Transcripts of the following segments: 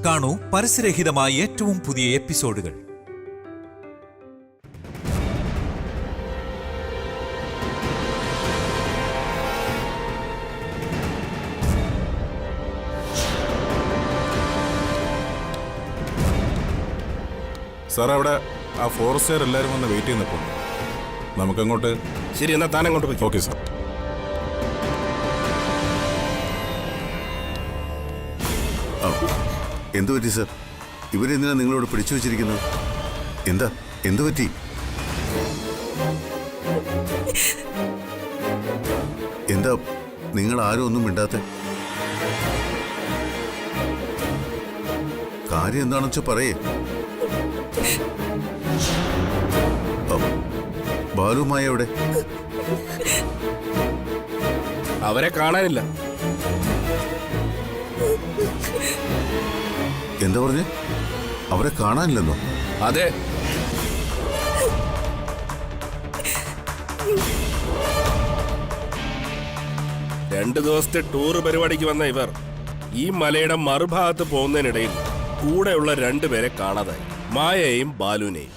കാണൂ പരസ്യരഹിതമായ ഏറ്റവും പുതിയ എപ്പിസോഡുകൾ. സാർ, അവിടെ ആ ഫോറസ്റ്റുകാർ എല്ലാവരും വന്ന് വെയിറ്റ് ചെയ്ത് നിൽക്കുന്നു. നമുക്കങ്ങോട്ട്. ശരി, എന്നാൽ താൻ അങ്ങോട്ട് പോയി. Okay sir. എന്തു പറ്റി സാർ? ഇവരെന്തിനാ നിങ്ങളോട് പിടിച്ചു വെച്ചിരിക്കുന്നത്? എന്തു പറ്റി? എന്താ നിങ്ങൾ ആരും ഒന്നും മിണ്ടാത്തെ? കാര്യം എന്താണെന്ന് വെച്ചാൽ പറയേ. ബാലുമായ എവിടെ? അവരെ കാണാനില്ല. എന്താ പറഞ്ഞേ? അവരെ കാണാനില്ലെന്നോ? അതെ. രണ്ടു ദിവസത്തെ ടൂർ പരിപാടിക്ക് വന്ന ഇവർ ഈ മലയുടെ മറുഭാഗത്ത് പോകുന്നതിനിടയിൽ കൂടെയുള്ള രണ്ടുപേരെ കാണാതായി, മായയെയും ബാലുവിനെയും.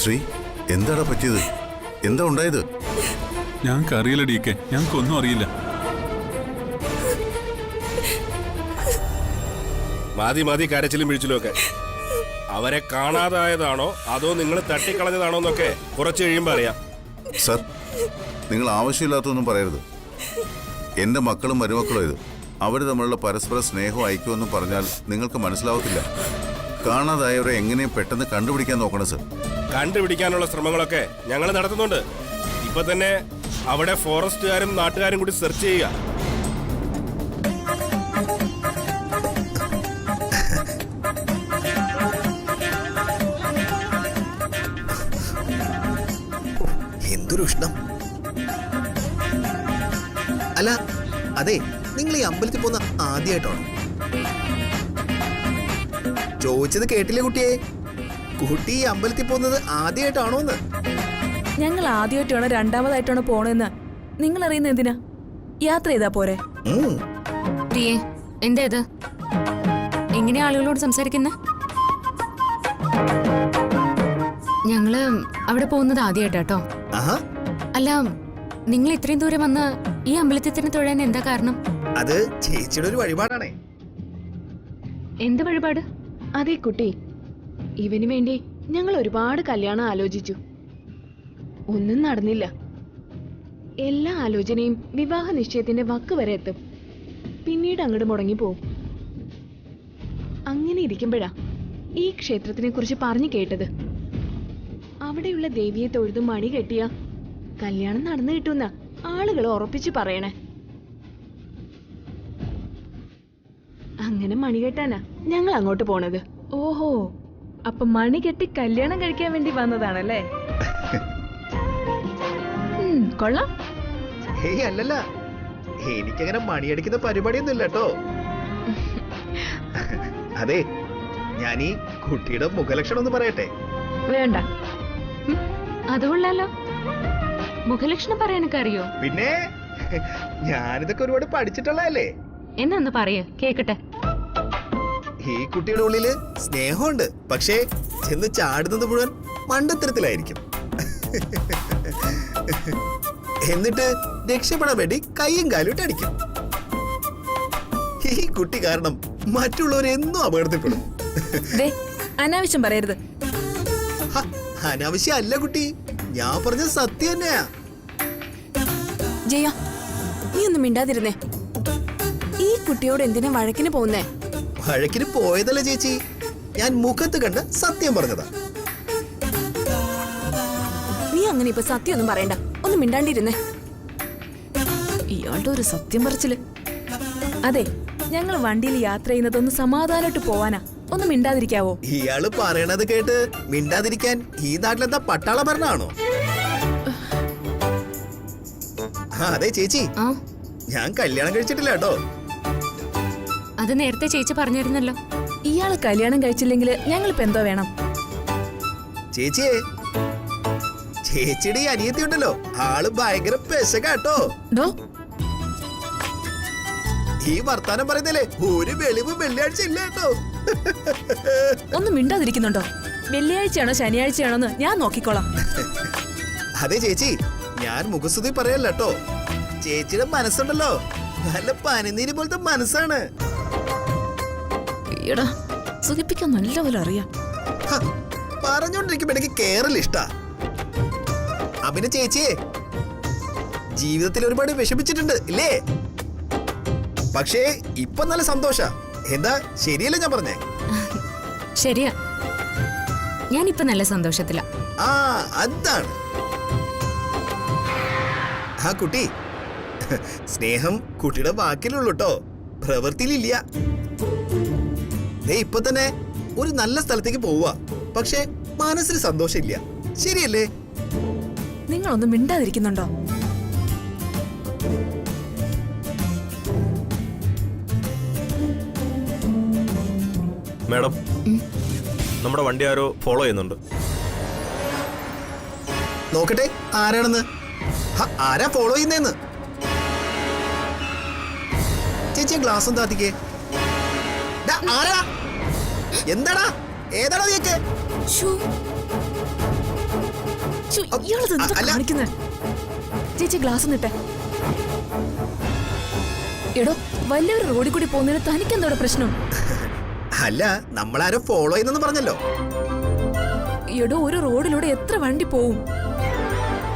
ശ്രീ, എന്താടാ പറ്റിയത്? എന്താ ഉണ്ടായത്? ഞങ്ങൾക്ക് അറിയില്ല DK, ഞങ്ങൾക്കൊന്നും അറിയില്ല. മതി കരച്ചിലും വീഴ്ചിലും ഒക്കെ. അവരെ കാണാതായതാണോ അതോ നിങ്ങൾ തട്ടിക്കളഞ്ഞതാണോ എന്നൊക്കെ കുറച്ച് കഴിയുമ്പോൾ അറിയാം. സർ, നിങ്ങൾ ആവശ്യമില്ലാത്തൊന്നും പറയരുത്. എൻ്റെ മക്കളും മരുമക്കളും ഇത്. അവർ തമ്മിലുള്ള പരസ്പര സ്നേഹവും ഐക്യമെന്നും പറഞ്ഞാൽ നിങ്ങൾക്ക് മനസ്സിലാവത്തില്ല. കാണാതായവരെ എങ്ങനെയും പെട്ടെന്ന് കണ്ടുപിടിക്കാൻ നോക്കണം സർ. കണ്ടുപിടിക്കാനുള്ള ശ്രമങ്ങളൊക്കെ ഞങ്ങൾ നടത്തുന്നുണ്ട്. ഇപ്പൊ തന്നെ അവിടെ ഫോറസ്റ്റുകാരും നാട്ടുകാരും കൂടി സെർച്ച് ചെയ്യുക. എന്തൊരു ഉഷ്ണം! അല്ല, അതെ, നിങ്ങൾ ഈ അമ്പലത്തിൽ പോകുന്ന ആദ്യമായിട്ടാണോ? ചോദിച്ചത് കേട്ടില്ലേ കുട്ടിയെ? കുട്ടി ഈ അമ്പലത്തിൽ പോകുന്നത് ആദ്യമായിട്ടാണോ എന്ന്? ഞങ്ങൾ ആദ്യമായിട്ടാണോ രണ്ടാമതായിട്ടാണോ പോണെന്ന് നിങ്ങൾ അറിയുന്ന എന്തിനാ? യാത്ര ചെയ്താ പോരെ? പ്രിയേ, എന്താ ഇത്? എങ്ങനെയാ ആളുകളോട് സംസാരിക്കുന്ന? ഞങ്ങള് അവിടെ പോകുന്നത് ആദ്യമായിട്ടാട്ടോ. അല്ല, നിങ്ങൾ ഇത്രയും ദൂരം വന്ന് ഈ അമ്പലത്തിൽ തന്നെ തൊഴാൻ എന്താ കാരണം? അത് ചേച്ചിയുടെ ഒരു വഴിപാടാണേ. എന്ത് വഴിപാട്? അതെ കുട്ടി, ഇവന് വേണ്ടി ഞങ്ങൾ ഒരുപാട് കല്യാണം ആലോചിച്ചു. ഒന്നും നടന്നില്ല. എല്ലാ ആലോചനയും വിവാഹ നിശ്ചയത്തിന്റെ വക്ക് വരെ എത്തും, പിന്നീട് അങ്ങോട്ട് മുടങ്ങിപ്പോവും. അങ്ങനെ ഇരിക്കുമ്പോഴാ ഈ ക്ഷേത്രത്തിനെ കുറിച്ച് പറഞ്ഞു കേട്ടത്. അവിടെയുള്ള ദേവിയെ തൊഴുതു മണി കെട്ടിയ കല്യാണം നടന്നു കിട്ടുന്ന ആളുകൾ ഉറപ്പിച്ചു പറയണേ. അങ്ങനെ മണി കെട്ടാനാ ഞങ്ങൾ അങ്ങോട്ട് പോണത്. ഓഹോ, അപ്പൊ മണി കെട്ടി കല്യാണം കഴിക്കാൻ വേണ്ടി വന്നതാണല്ലേ? കൊള്ളാം. ഹേയ്, അല്ലല്ല, എനിക്കങ്ങനെ മണിയടിക്കുന്ന പരിപാടിയൊന്നും ഇല്ല കേട്ടോ. അതെ, ഞാൻ ഈ കുട്ടിയുടെ മുഖലക്ഷണം ഒന്ന് പറയട്ടെ? വേണ്ട. അതുകൊള്ളാലോ, മുഖലക്ഷണം പറയാനൊക്കെ അറിയോ? പിന്നെ ഞാനിതൊക്കെ ഒരുപാട് പഠിച്ചിട്ടുള്ളതല്ലേ. എന്നൊന്ന് പറയ കേക്കട്ടെ. ഈ കുട്ടിയുടെ ഉള്ളില് സ്നേഹമുണ്ട്, പക്ഷേ ചെന്ന് ചാടുന്നത് മുഴുവൻ മണ്ടത്തരത്തിലായിരിക്കും. എന്നിട്ട് രക്ഷപ്പെടാൻ വേണ്ടി കൈയും കാലും ഇട്ട് അടിക്കും. ഈ കുട്ടി കാരണം മറ്റുള്ളവരെന്നും അപകടത്തിൽപ്പെടും. അനാവശ്യം പറയരുത്. അനാവശ്യം അല്ല കുട്ടി, ഞാൻ പറഞ്ഞ സത്യം തന്നെയാ. ജയ, നീ ഒന്നും മിണ്ടാതിരുന്നേ. ഈ കുട്ടിയോട് എന്തിനാ വഴക്കിന് പോകുന്നേ? വഴക്കിന് പോയതല്ല ചേച്ചി, ഞാൻ മുഖത്ത് കണ്ട സത്യം പറഞ്ഞതാ. നീ അങ്ങനെ ഇപ്പൊ സത്യം ഒന്നും പറയണ്ട, ഒന്നും മിണ്ടാണ്ടിരുന്നേ. ഇയാളുടെ ഒരു സത്യം പറച്ചില്. അതെ, ഞങ്ങൾ വണ്ടിയിൽ യാത്ര ചെയ്യുന്നതൊന്ന് സമാധാനമായിട്ട് പോവാനാ. ഒന്ന് മിണ്ടാതിരിക്കാവോ? ഇയാള് പറയണത് കേട്ട് മിണ്ടാതിരിക്കാൻ ഈ നാട്ടിലെന്താ പട്ടാള ഭരണമാണോ? അതെ ചേച്ചി, ഞാൻ കല്യാണം കഴിച്ചിട്ടില്ല കേട്ടോ. അത് നേരത്തെ ചേച്ചി പറഞ്ഞിരുന്നല്ലോ. ഇയാള് കല്യാണം കഴിച്ചില്ലെങ്കിൽ ഞങ്ങളിപ്പോ എന്തോ വേണം? ചേച്ചിയെ, ചേച്ചിയുടെ ഈ അനിയത്തി ഉണ്ടല്ലോ, ആള് ഭയങ്കര പെശകാട്ടോ. ഡോ ഈ വർത്താനം പറയുന്നല്ലേ ഒരു വെളിവ് വെള്ളിയാഴ്ച ഇല്ല കേട്ടോ. ഒന്നും മിണ്ടാതിരിക്കുന്നുണ്ടോ? വെള്ളിയാഴ്ചയാണോ ശനിയാഴ്ചയാണോന്ന് ഞാൻ നോക്കിക്കോളാം. അതെ ചേച്ചി, ഞാൻ മുഖസ്തുതി പറയല്ല കേട്ടോ. ചേച്ചിയുടെ മനസ്സുണ്ടല്ലോ, നല്ല പനിനീര് പോലത്തെ മനസ്സാണ്. ഈടാ സുഖിപ്പിക്കാൻ നല്ലപോലെ അറിയാം. ഹ, പറഞ്ഞോണ്ടിരിക്കുമ്പോ എനിക്ക് കേറൽ ഇഷ്ടാ. അഭിന ചേച്ചിയെ ജീവിതത്തിൽ ഒരുപാട് വിഷമിച്ചിട്ടുണ്ട് ഇല്ലേ? പക്ഷേ ഇപ്പൊ നല്ല സന്തോഷ. എന്താ ശരിയല്ലേ ഞാൻ പറഞ്ഞേ? ശരിയാ, ഞാനിപ്പോ നല്ല സന്തോഷത്തില. ആ അതാണ് ആ കുട്ടി. സ്നേഹം കുട്ടിയുടെ വാക്കിലുള്ളൂ കേട്ടോ, പ്രവൃത്തിയിലില്ല. ഇപ്പൊ തന്നെ ഒരു നല്ല സ്ഥലത്തേക്ക് പോവുക, പക്ഷെ മനസ്സിന് സന്തോഷമില്ല. ശരിയല്ലേ? നിങ്ങളൊന്നും മിണ്ടാതിരിക്കുന്നുണ്ടോ? മാഡം, നമ്മുടെ വണ്ടി ആരോ ഫോളോ ചെയ്യുന്നുണ്ട്. നോക്കട്ടെ ആരാണെന്ന്. ആരാ ഫോളോ ചെയ്യുന്നേന്ന്? ചേച്ചി ഗ്ലാസും താത്തിക്കേ. ആരാ? എന്താടാ? ഏതാടാ നീക്ക്? ചേച്ചി ഗ്ലാസ് നിട്ടെ. എടോ, വലിയൊരു റോഡിൽ കൂടി പോകുന്നതിന് തനിക്കെന്തോടെ പ്രശ്നം? അല്ല, നമ്മളാരോ ഫോളോ ചെയ്യുന്നെന്ന് പറഞ്ഞല്ലോ. എടോ, ഒരു റോഡിലൂടെ എത്ര വണ്ടി പോവും?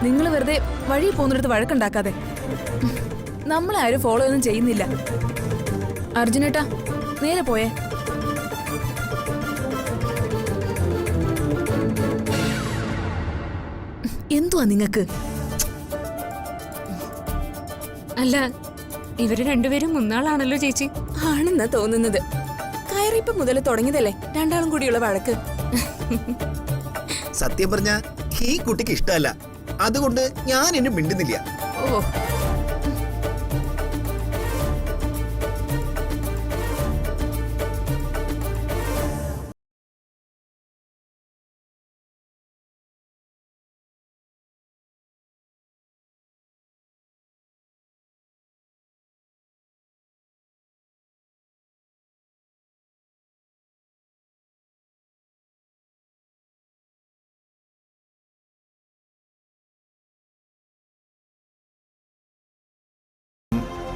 നിങ്ങൾ വെറുതെ വഴി പോകുന്നിടത്ത് വഴക്കുണ്ടാക്കാതെ. നമ്മളാരും ഫോളോ ഒന്നും ചെയ്യുന്നില്ല. അർജുനേട്ടാ, നേരെ പോയേ. എന്തുവാ നിങ്ങക്ക്? അല്ല, ഇവര് രണ്ടുപേരും മുന്നാളാണല്ലോ ചേച്ചി. ആണെന്നാ തോന്നുന്നത്. കയറിയപ്പം മുതൽ തുടങ്ങിയതല്ലേ രണ്ടാളും കൂടിയുള്ള വഴക്ക്. സത്യം പറഞ്ഞ ഈ കുട്ടിക്ക് ഇഷ്ടമല്ല, അതുകൊണ്ട് ഞാൻ എന്നെ മിണ്ടുന്നില്ല. ഓ,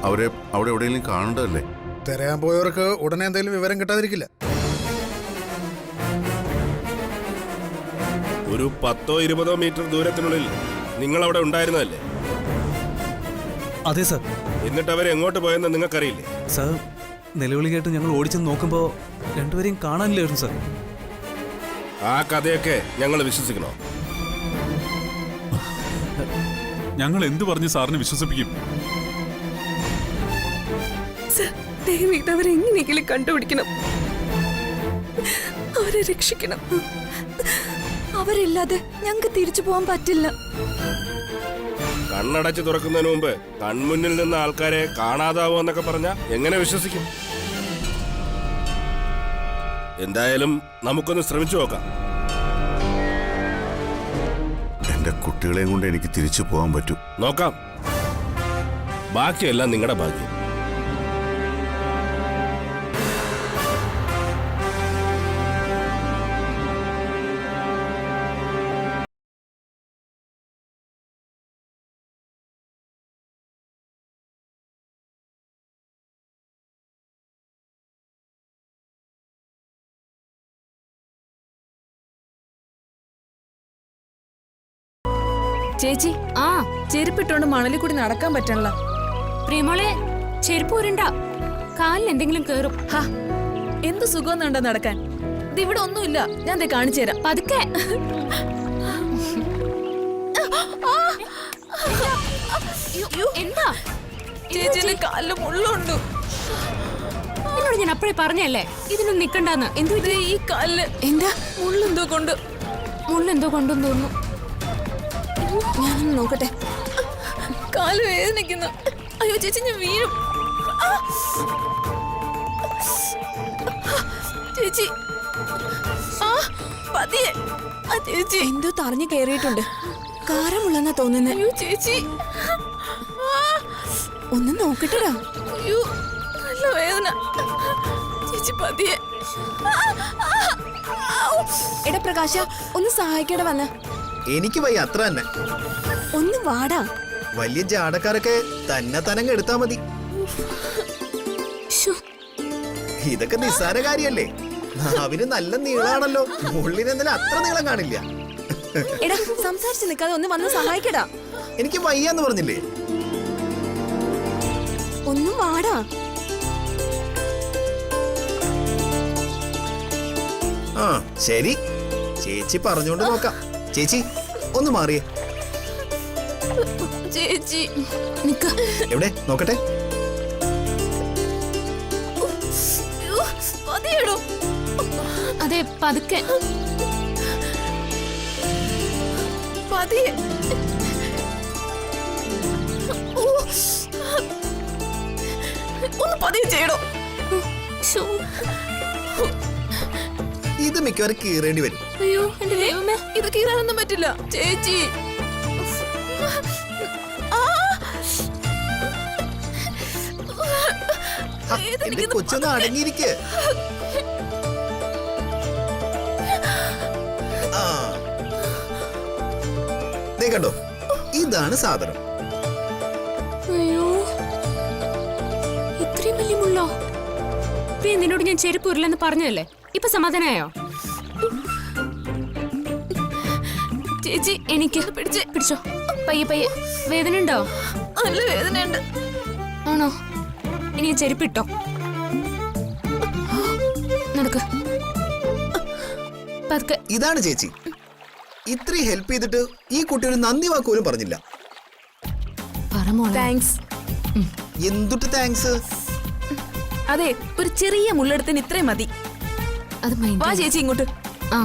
അവരെ അവിടെ എവിടെയെങ്കിലും കാണണ്ടല്ലേ? തിരയാൻ പോയവർക്ക് ഉടനെ എന്തെങ്കിലും വിവരം കിട്ടാതിരിക്കില്ല. ഒരു 10-20 മീറ്റർ ദൂരത്തിനുള്ളിൽ നിങ്ങൾ അവിടെ ഉണ്ടായിരുന്നതല്ലേ? അതെ സർ. എന്നിട്ട് അവരെ എങ്ങോട്ട് പോയെന്ന് നിങ്ങൾക്കറിയില്ലേ? സർ, നിലവിളി കേട്ട് ഞങ്ങൾ ഓടിച്ചെന്ന് നോക്കുമ്പോ രണ്ടുപേരെയും കാണാനില്ലായിരുന്നു സർ. ആ കഥയൊക്കെ ഞങ്ങൾ വിശ്വസിക്കണോ? ഞങ്ങൾ എന്ത് പറഞ്ഞ് സാറിനെ വിശ്വസിപ്പിക്കും? ദയവീത് അവരെങ്ങനെയെങ്കിലും കണ്ടുപിടിക്കണം, അവരെ രക്ഷിക്കണം. അവരില്ലാതെ ഞങ്ങൾക്ക് തിരിച്ചു പോകാൻ പറ്റില്ല. കണ്ണടച്ച് തുറക്കുന്നതിന് മുമ്പ് കൺമുന്നിൽ നിന്ന ആൾക്കാരെ കാണാതാവോ എന്നൊക്കെ പറഞ്ഞാ എങ്ങനെ വിശ്വസിക്കും? എന്തായാലും നമുക്കൊന്ന് ശ്രമിച്ചു നോക്കാം. എന്റെ കുട്ടികളെയും കൊണ്ട് എനിക്ക് തിരിച്ചു പോകാൻ പറ്റും. നോക്കാം. ബാക്കിയെല്ലാം നിങ്ങളുടെ ഭാഗ്യം. ചേച്ചി, ആ ചെരുപ്പിട്ടോണ്ട് മണലിൽ കൂടി നടക്കാൻ പറ്റണല്ലോ. പ്രിയമോളെ, ചെരുപ്പ് ഊരണ്ട, കാലിൽ എന്തെങ്കിലും കേറും. ഹാ, എന്ത് സുഖമെന്നുണ്ടോ നടക്കാൻ? ഇതിവിടെ ഒന്നുമില്ല, ഞാൻ ദേ കാണിച്ചു തരാം. പതുക്കെ. എന്താ? ചേച്ചിയുടെ കാലില് മുള്ളുണ്ട്. എന്നോട് ഞാൻ അപ്പഴേ പറഞ്ഞല്ലേ ഇതിനൊന്നും നിക്കണ്ടെന്ന്. എന്തു ഈ കാലില്? എന്താ മുള്ളെന്തോ കൊണ്ട്? മുള്ളെന്തോ കൊണ്ടെന്ന് തോന്നുന്നു. ഞാനൊന്ന് നോക്കട്ടെ. കാല് വേദനിക്കുന്നു. അയ്യോ ചേച്ചി, ഞാൻ വീഴും. ചേച്ചി, ആ പതിയെ. ചേച്ചി എന്തോ തറഞ്ഞു കയറിയിട്ടുണ്ട്. കാരമുള്ളെന്നാ തോന്നുന്നത്. അയ്യോ ചേച്ചി, ഒന്ന് നോക്കട്ടെടാ. അയ്യോ നല്ല വേദന. ചേച്ചി പതിയെ. എടാ പ്രകാശ, ഒന്ന് സഹായിക്കട വന്ന്. എനിക്ക് വയ്യ, അത്ര തന്നെ. ഒന്ന് വാടാ. വലിയ ജാടക്കാരൊക്കെ തന്നെ തനങ്ങ് എടുത്താ മതി. ശ്ശോ, ഇതൊക്കെ നിസ്സാര കാര്യല്ലേ? അവന് നല്ല നീളാണല്ലോ. മുള്ളിനെന്തായാലും അത്ര നീളം കാണില്ല. എടാ സംസാരിച്ച് നിൽക്കാതെ ഒന്ന് വന്ന് സഹായിക്കടാ. എനിക്ക് വയ്യാന്ന് പറഞ്ഞില്ലേ? ഒന്നും വാടാ. ആ ശരി, ചേച്ചി പറഞ്ഞോണ്ട് നോക്കാം. ചേച്ചി ഒന്ന് മാറിയേ. ചേച്ചി നിക്ക. എവിടെ നോക്കട്ടെ. അയ്യോ, പതിയെടോ. അതെ, പതുക്കെ. പതിയെ. ഓ, ഒന്ന് പതിയെ ചെയ്യടോ. ശ്ശോ. ഇത് മിക്കവാറും കീറേണ്ടി വരും. അയ്യോ എന്റെ ദൈവമേ, ഇത് കീറാനൊന്നും പറ്റില്ല ചേച്ചി. ആ. എന്റെ കൊച്ചൊന്ന് അടങ്ങിയിരിക്കേ. കണ്ടോ, ഇതാണ് സാധനം. അയ്യോ, ഇത്രയും വലിയ മുള്ളോ? നിന്നോട് ഞാൻ ചെരുപ്പ് ഉരുലെന്ന് പറഞ്ഞതല്ലേ, ഇപ്പൊ സമാധാനായോ? ചേച്ചി എനിക്ക് പിടിച്ചോ. പയ്യെ പയ്യെ. വേദന ഉണ്ടോ? നല്ല വേദനയുണ്ട്. ആണോ? ഇനി ചെരുപ്പിട്ടോ. നടക്ക്. പതുക്കെ. ഇതാണ് ചേച്ചി. ഇത്രയും ഹെൽപ്പ് ചെയ്തിട്ട് ഈ കുട്ടി ഒരു നന്ദി വാക്ക് പോലും പറഞ്ഞില്ല. താങ്ക്സ്. എന്തുട്ട് താങ്ക്സ്? അതെ, ഒരു ചെറിയ മുള്ളെടുത്തിന് ഇത്രയും മതി. അത് വാ ചേച്ചി ഇങ്ങോട്ട്. ആ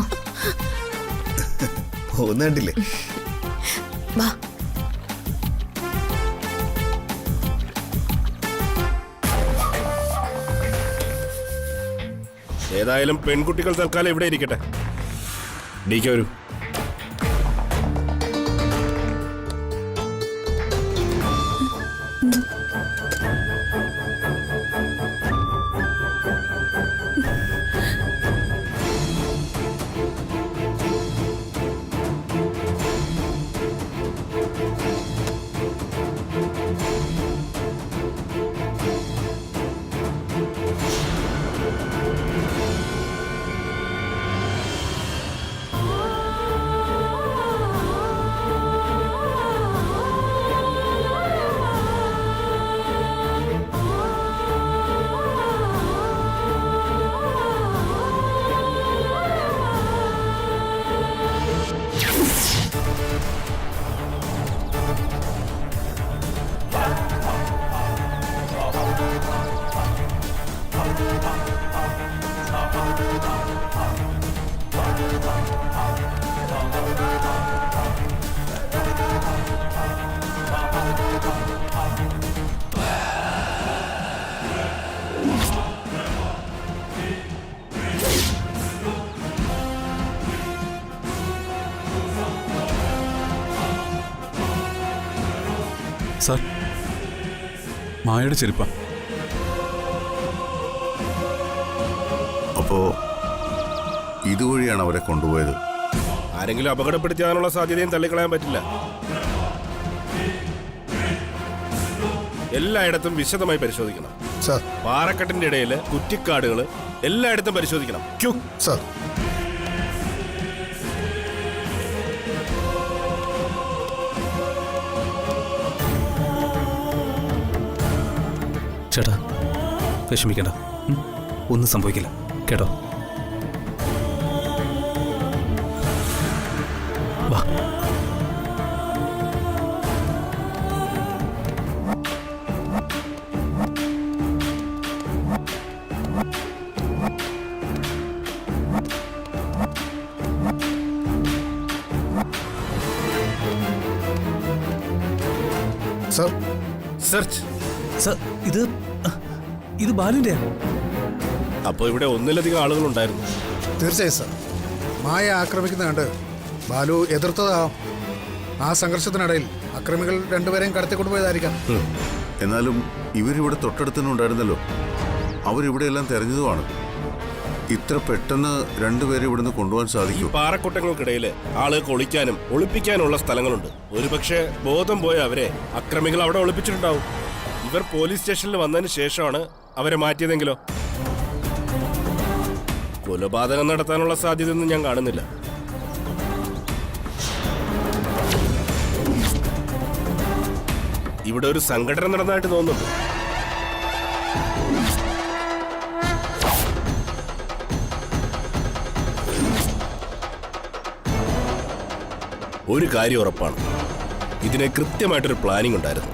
ഒന്ന് കണ്ടില്ലേ? വാ. ഏതായാലും പെൺകുട്ടികൾ തൽക്കാലം ഇവിടെ ഇരിക്കട്ടെ. ഡിക്ക് വരൂ. സാർ, മായയുടെ ചെരുപ്പ. അപ്പോ ഇതുവഴിയാണ് അവരെ കൊണ്ടുപോയത്. ആരെങ്കിലും അപകടപ്പെടുത്താനുള്ള സാധ്യതയും തള്ളിക്കളയാൻ പറ്റില്ല. എല്ലായിടത്തും വിശദമായി പരിശോധിക്കണം. സാർ. പാറക്കെട്ടിന്റെ ഇടയിൽ കുറ്റിക്കാടുകൾ എല്ലായിടത്തും പരിശോധിക്കണം. ക്യൂ. സാർ. ചേട്ടാ, വിഷമിക്കണ്ട. ഒന്നും സംഭവിക്കില്ല കേട്ടോ. വാ. സാർ. സെർച്ച്. സർ, ഇത് ബാലുവിന്റെ. അപ്പൊ ഇവിടെ ഒന്നിലധികം ആളുകൾ ഉണ്ടായിരുന്നു. തീർച്ചയായും സാർ. മായ ആക്രമിക്കുന്ന കണ്ട് ബാലു എതിർത്തതാവാം. ആ സംഘർഷത്തിനിടയിൽ അക്രമികൾ രണ്ടുപേരെയും കടത്തിക്കൊണ്ടുപോയതായിരിക്കാം. എന്നാലും ഇവരിവിടെ തൊട്ടടുത്തന്നെ ഉണ്ടായിരുന്നല്ലോ. അവരിവിടെയെല്ലാം തെരഞ്ഞതുമാണ്. ഇത്ര പെട്ടെന്ന് രണ്ടുപേരെ ഇവിടുന്ന് കൊണ്ടുപോകാൻ ഈ സാധിക്കും? പാറക്കൂട്ടങ്ങൾക്കിടയിൽ ആളുകൾക്ക് ഒളിക്കാനും ഒളിപ്പിക്കാനുള്ള സ്ഥലങ്ങളുണ്ട്. ഒരുപക്ഷെ ബോധം പോയ അവരെ അക്രമികൾ അവിടെ ഒളിപ്പിച്ചിട്ടുണ്ടാവും. ഇവർ പോലീസ് സ്റ്റേഷനിൽ വന്നതിന് ശേഷമാണ് അവരെ മാറ്റിയതെങ്കിലോ? കൊലപാതകം നടത്താനുള്ള സാധ്യതയൊന്നും ഞാൻ കാണുന്നില്ല. ഇവിടെ ഒരു സംഘടന നടന്നതായിട്ട് തോന്നുന്നുണ്ട്. ഒരു കാര്യം ഉറപ്പാണ്, ഇതിന് കൃത്യമായിട്ടൊരു പ്ലാനിംഗ് ഉണ്ടായിരുന്നു.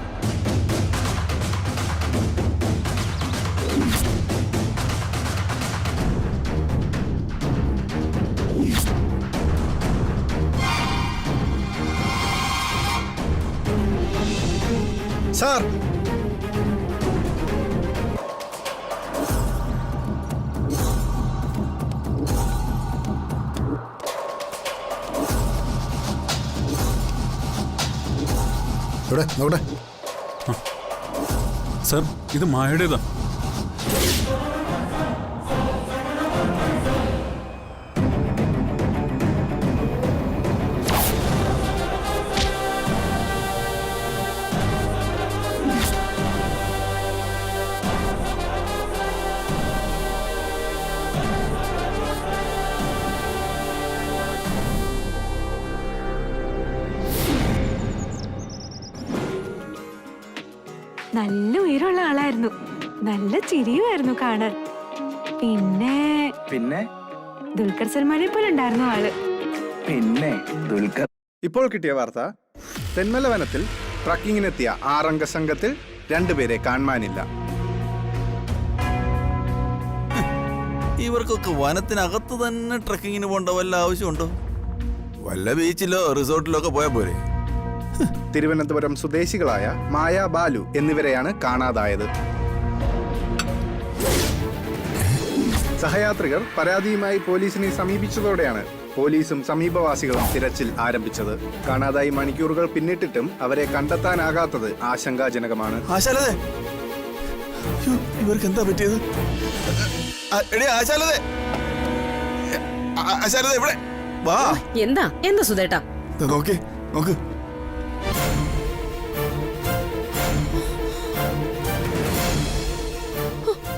സാർ, ഇവിടെ നോക്കട്ടെ. സർ, ഇത് മായയുടേതാ. നല്ല ഉയരമുള്ള ആളായിരുന്നു, നല്ല ചിരിയുമായിരുന്നു കാണാൻ. പിന്നെ ദുൽഖർ സൽമാനെ പോലെ ഉണ്ടായിരുന്നു ആള്. ഇപ്പോൾ കിട്ടിയ വാർത്ത, തെന്മല വനത്തിൽ ട്രക്കിങ്ങിനെത്തിയ 6 അംഗ സംഘത്തിൽ 2 പേരെ കാണാനില്ല. ഇവർക്കൊക്കെ വനത്തിനകത്ത് തന്നെ ട്രക്കിങ്ങിന് പോകേണ്ട വല്ല ആവശ്യമുണ്ടോ? വല്ല ബീച്ചിലോ റിസോർട്ടിലോ ഒക്കെ പോയാൽ പോരെ? തിരുവനന്തപുരം സ്വദേശികളായ മായ, ബാലു എന്നിവരെയാണ് കാണാതായത്. സഹയാത്രികർ പരാതിയുമായി പോലീസിനെ സമീപിച്ചതോടെയാണ് പോലീസും സമീപവാസികളും തിരച്ചിൽ ആരംഭിച്ചത്. കാണാതായി മണിക്കൂറുകൾ പിന്നിട്ടിട്ടും അവരെ കണ്ടെത്താനാകാത്തത് ആശങ്കാജനകമാണ്. ഇവർക്ക് എന്താ പറ്റിയത്? എന്താ സുധേട്ടാ? നോക്ക്.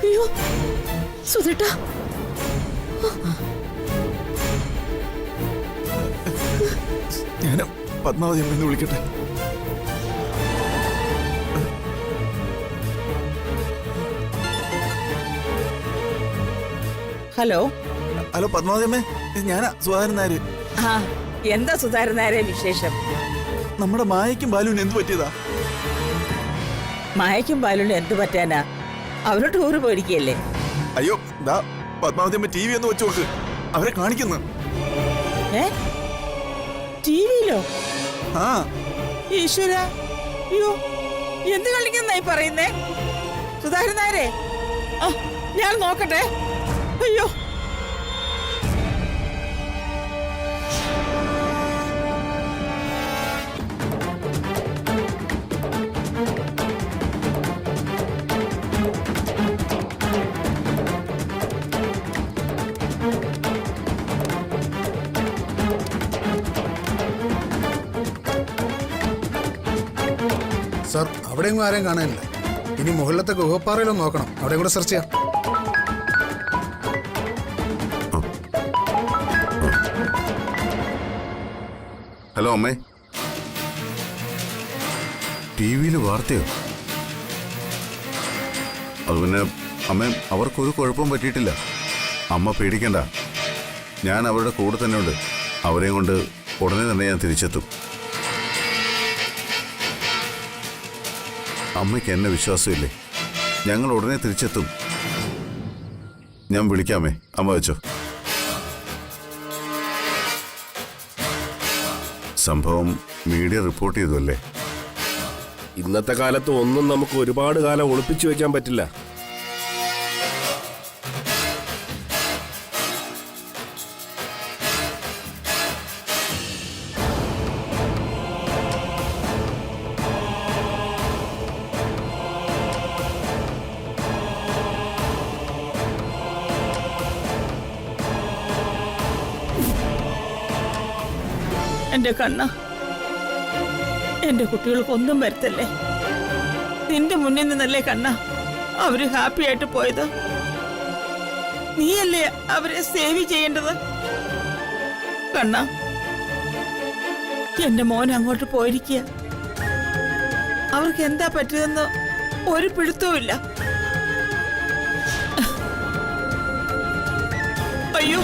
അയ്യോ സുധേട്ടാ, ഞാൻ പത്മാവതി എന്ന് വിളിക്കട്ടെ. ഹലോ പത്മാവതി അമ്മേ, ഞാനാ സുധാകരൻ നായര്. എന്താ സുധാകരൻ നായരെ വിശേഷം? നമ്മുടെ മായയ്ക്കും ബാലുവിന് എന്ത് പറ്റിയതാ? മായയ്ക്കും ബാലുവിനും എന്ത് പറ്റാനാ? അവര് ടൂറ് പോയിരിക്കല്ലേ? അയ്യോ, പത്മാവതി അമ്മ TV ഒന്ന് വെച്ച് നോക്ക്, അവരെ കാണിക്കുന്നു. ടിവിയിലോ? ആ ഈശ്വര, അയ്യോ എന്ത് കളിക്കുന്നായി പറയുന്നേ? സുധാകരൻ നായരെ, ഞാൻ നോക്കട്ടെ. അയ്യോ സാർ, അവിടെയെങ്കിലും ആരെയും കാണാനില്ല. ഇനി മുകളിലത്തെ ഗുഹപ്പാറയിലും നോക്കണം, അവിടെ കൂടെ സെർച്ച് ചെയ്യാം. ഹലോ അമ്മേ, TV-യിൽ വാർത്തയോ? അത് പിന്നെ അമ്മേ, അവർക്കൊരു കുഴപ്പവും പറ്റിയിട്ടില്ല. അമ്മ പേടിക്കണ്ട, ഞാൻ അവരുടെ കൂടെ തന്നെ ഉണ്ട്. അവരെയും കൊണ്ട് ഉടനെ തന്നെ ഞാൻ തിരിച്ചെത്തും. അമ്മയ്ക്ക് എന്നെ വിശ്വാസമില്ലേ? ഞങ്ങൾ ഉടനെ തിരിച്ചെത്തും. ഞാൻ വിളിക്കാമേ, അമ്മ വെച്ചോ. സംഭവം മീഡിയ റിപ്പോർട്ട് ചെയ്തു അല്ലേ? ഇന്നത്തെ കാലത്ത് ഒന്നും നമുക്ക് ഒരുപാട് കാലം ഒളിപ്പിച്ചു വെക്കാൻ പറ്റില്ല. എന്റെ കണ്ണ, എന്റെ കുട്ടികൾക്കൊന്നും വരുത്തല്ലേ. നിന്റെ മുന്നിൽ നിന്നല്ലേ കണ്ണ അവര് ഹാപ്പി ആയിട്ട് പോയത്. നീയല്ലേ അവരെ സേവ് ചെയ്യേണ്ടത്. കണ്ണ, എന്റെ മോൻ അങ്ങോട്ട് പോയിരിക്കുക. അവർക്ക് എന്താ പറ്റിയതെന്ന് ഒരു പിടുത്തവുമില്ല. അയ്യോ,